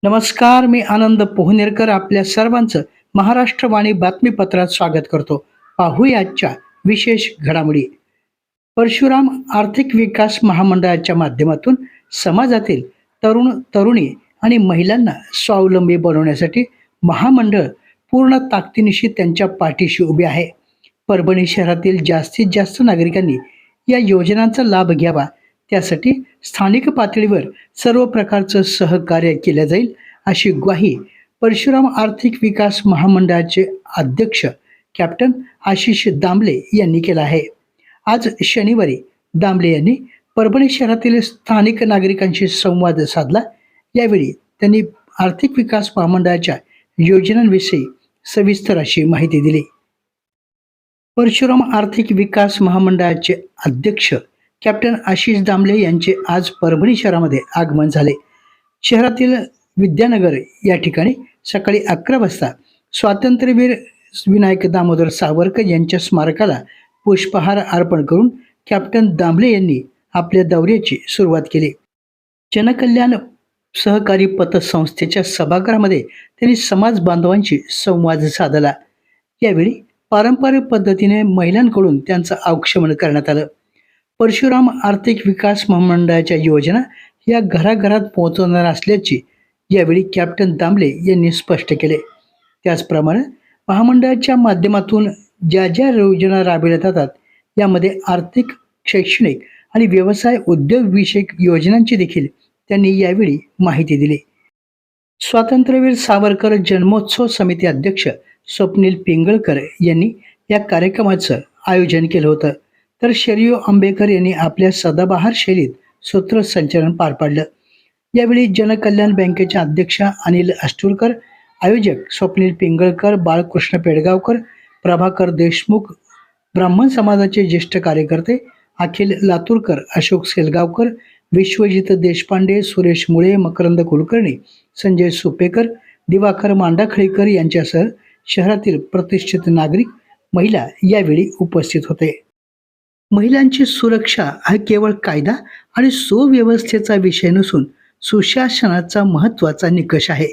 नमस्कार, मी आनंद पोहनेरकर आपल्या सर्वांचं महाराष्ट्रवाणी बातमीपत्रात स्वागत करतो. पाहूया आजच्या विशेष घडामोडी. परशुराम आर्थिक विकास महामंडळाच्या माध्यमातून समाजातील तरुण तरुणी आणि महिलांना स्वावलंबी बनवण्यासाठी महामंडळ पूर्ण ताकदीनिशी त्यांच्या पाठीशी उभे आहे. परभणी शहरातील जास्तीत जास्त नागरिकांनी या योजनांचा लाभ घ्यावा, त्यासाठी स्थानिक पातळीवर सर्व प्रकारचं सहकार्य केलं जाईल, अशी ग्वाही परशुराम आर्थिक विकास महामंडळाचे अध्यक्ष कॅप्टन आशिष दामले यांनी केला आहे. आज शनिवारी दामले यांनी परभणी शहरातील स्थानिक नागरिकांशी संवाद साधला. यावेळी त्यांनी आर्थिक विकास महामंडळाच्या योजनांविषयी सविस्तर अशी माहिती दिली. परशुराम आर्थिक विकास महामंडळाचे अध्यक्ष कॅप्टन आशिष दामले यांचे आज परभणी शहरामध्ये आगमन झाले. शहरातील विद्यानगर या ठिकाणी सकाळी 11 वाजता स्वातंत्र्यवीर विनायक दामोदर सावरकर यांच्या स्मारकाला पुष्पहार अर्पण करून कॅप्टन दामले यांनी आपल्या दौऱ्याची सुरुवात केली. जनकल्याण सहकारी पतसंस्थेच्या सभागृहामध्ये त्यांनी समाज बांधवांशी संवाद साधला. यावेळी पारंपरिक पद्धतीने महिलांकडून त्यांचं औक्षमन करण्यात आलं. परशुराम आर्थिक विकास महामंडळाच्या योजना या घराघरात पोहोचवणार असल्याची यावेळी कॅप्टन दामले यांनी स्पष्ट केले. त्याचप्रमाणे महामंडळाच्या माध्यमातून ज्या ज्या योजना राबविल्या जातात यामध्ये आर्थिक, शैक्षणिक आणि व्यवसाय उद्योग विषयक योजनांची देखील त्यांनी यावेळी माहिती दिली. स्वातंत्र्यवीर सावरकर जन्मोत्सव समिती अध्यक्ष स्वप्नील पिंगळकर यांनी या कार्यक्रमाचं आयोजन केलं होतं, तर शरयू आंबेकर यांनी आपल्या सदाबहार शैलीत सूत्रसंचालन पार पाडलं. यावेळी जनकल्याण बँकेच्या अध्यक्षा अनिल अष्टुरकर, आयोजक स्वप्नील पिंगळकर, बाळकृष्ण पेडगावकर, प्रभाकर देशमुख, ब्राह्मण समाजाचे ज्येष्ठ कार्यकर्ते अखिल लातूरकर, अशोक सेलगावकर, विश्वजित देशपांडे, सुरेश मुळे, मकरंद कुलकर्णी, संजय सुपेकर, दिवाकर मांडाखळीकर यांच्यासह शहरातील प्रतिष्ठित नागरिक, महिला यावेळी उपस्थित होते. महिलांची सुरक्षा हा केवळ कायदा आणि सुव्यवस्थेचा विषय नसून सुशासनाचा महत्त्वाचा निकष आहे.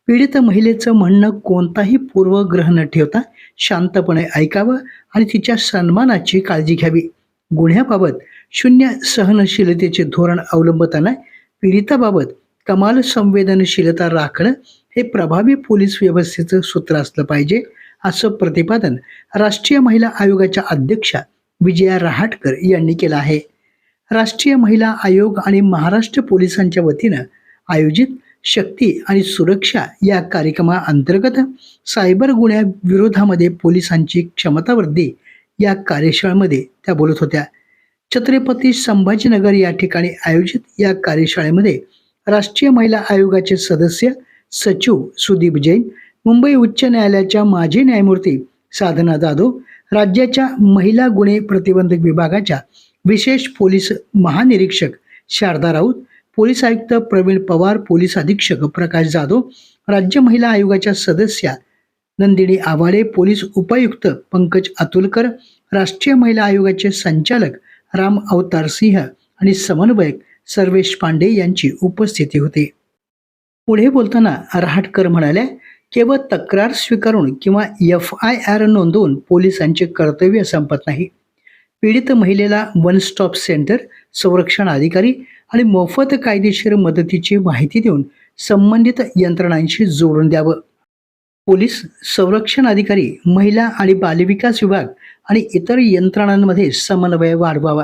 पीडित महिलेचं म्हणणं कोणताही पूर्वग्रह न ठेवता शांतपणे ऐकावं आणि तिच्या सन्मानाची काळजी घ्यावी. गुन्ह्याबाबत शून्य सहनशीलतेचे धोरण अवलंबताना पीडिताबाबत कमाल संवेदनशीलता राखणं हे प्रभावी पोलीस व्यवस्थेचं सूत्र असलं पाहिजे, असं प्रतिपादन राष्ट्रीय महिला आयोगाच्या अध्यक्षा विजया रहाटकर यांनी केलं आहे. राष्ट्रीय महिला आयोग आणि महाराष्ट्र पोलिसांच्या वतीनं आयोजित शक्ती आणि सुरक्षा या कार्यक्रमाअंतर्गत सायबर गुन्ह्याविरोधामध्ये पोलिसांची क्षमतावृद्धी या कार्यशाळेमध्ये त्या बोलत होत्या. छत्रपती संभाजीनगर या ठिकाणी आयोजित या कार्यशाळेमध्ये राष्ट्रीय महिला आयोगाचे सदस्य सचिव सुदीप जैन, मुंबई उच्च न्यायालयाच्या माजी न्यायमूर्ती साधना जाधव, राज्याच्या महिला गुन्हे प्रतिबंधक विभागाच्या विशेष पोलीस महानिरीक्षक शारदा राऊत, पोलीस आयुक्त प्रवीण पवार, पोलीस अधीक्षक प्रकाश जाधव, राज्य महिला आयोगाच्या सदस्या नंदिनी आवाडे, पोलीस उपायुक्त पंकज अतुलकर, राष्ट्रीय महिला आयोगाचे संचालक राम अवतार सिंह आणि समन्वयक सर्वेश पांडे यांची उपस्थिती होती. पुढे बोलताना रहाटकर म्हणाल्या, केवळ तक्रार स्वीकारून किंवा FIR नोंदवून पोलिसांचे कर्तव्य संपत नाही. पीडित महिलेला वन स्टॉप सेंटर, संरक्षण अधिकारी आणि मोफत कायदेशीर मदतीची माहिती देऊन संबंधित यंत्रणांशी जोडून द्यावं. पोलीस, संरक्षण अधिकारी, महिला आणि बालविकास विभाग आणि इतर यंत्रणांमध्ये समन्वय वाढवावा.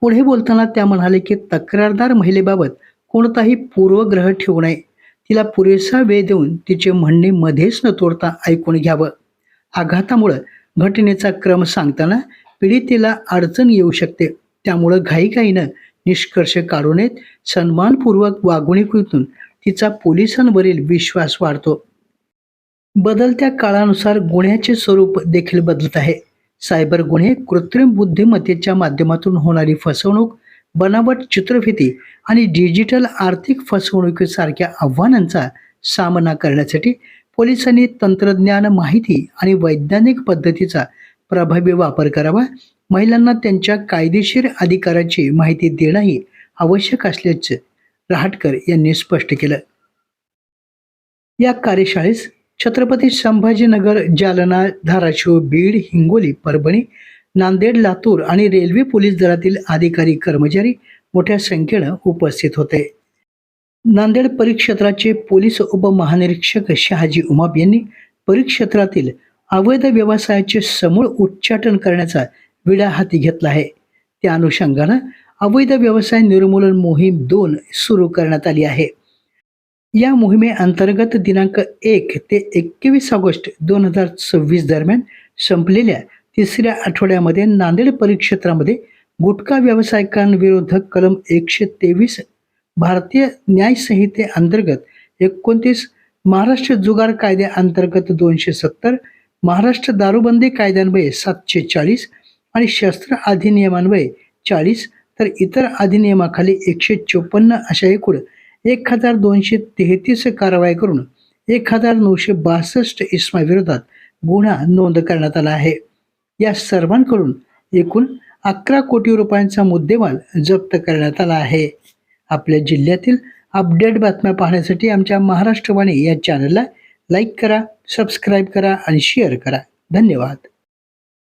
पुढे बोलताना त्या म्हणाले की तक्रारदार महिलेबाबत कोणताही पूर्वग्रह ठेवू नये. तिला पुरेसा वेळ देऊन तिचे म्हणणे मध्येच न तोडता ऐकून घ्यावं. आघातामुळं घटनेचा क्रम सांगताना पीडितेला अडचण येऊ शकते, त्यामुळं घाईघाईनं निष्कर्ष काढू नयेत. सन्मानपूर्वक वागणुकीतून तिचा पोलिसांवरील विश्वास वाढतो. बदलत्या काळानुसार गुन्ह्याचे स्वरूप देखील बदलत आहे. सायबर गुन्हे, कृत्रिम बुद्धिमत्तेच्या माध्यमातून होणारी फसवणूक, बनावट चित्रफिती आणि डिजिटल आर्थिक फसवणुकीसारख्या आव्हानांचा सामना करण्यासाठी पोलिसांनी तंत्रज्ञान, माहिती आणि वैज्ञानिक पद्धतीचा प्रभावी वापर करावा. महिलांना त्यांच्या कायदेशीर अधिकाराची माहिती देणंही आवश्यक असल्याचं रहाटकर यांनी स्पष्ट केलं. या कार्यशाळेस छत्रपती संभाजीनगर, जालना, धाराशिव, बीड, हिंगोली, परभणी, नांदेड, लातूर आणि रेल्वे पोलीस दलातील अधिकारी कर्मचारी मोठ्या संख्येनं उपस्थित होते. नांदेड परिक्षेत्राचे पोलीस उपमहानिरीक्षक शहाजी उमाप यांनी परिक्षेत्रातील अवैध व्यवसायाचे समूळ उच्चाटन करण्याचा विडा हाती घेतला आहे. त्या अनुषंगानं अवैध व्यवसाय निर्मूलन मोहीम 2 सुरू करण्यात आली आहे. या मोहिमेअंतर्गत दिनांक 1 ते 21 ऑगस्ट 2026 दरम्यान संपलेल्या तिसऱ्या आठवड्यामध्ये नांदेड परिक्षेत्रामध्ये गुटखा व्यावसायिकांविरोधात कलम 123 भारतीय न्याय संहितेअंतर्गत 29, महाराष्ट्र जुगार कायद्याअंतर्गत 270, महाराष्ट्र दारूबंदी कायद्यान्वये 740 आणि शस्त्र अधिनियमान्वये 40 तर इतर अधिनियमाखाली 154 अशा एकूण 1233 कारवाई करून 1962 इसमाविरोधात गुन्हा नोंद करण्यात आला आहे. या सर्वांकडून एकूण 11 कोटी रुपयांचा मुद्देमाल जप्त करण्यात आला आहे. आपल्या जिल्ह्यातील अपडेट बातम्या पाहण्यासाठी आमच्या महाराष्ट्रवाणी या चॅनलला लाईक करा, सबस्क्राईब करा आणि शेअर करा. धन्यवाद.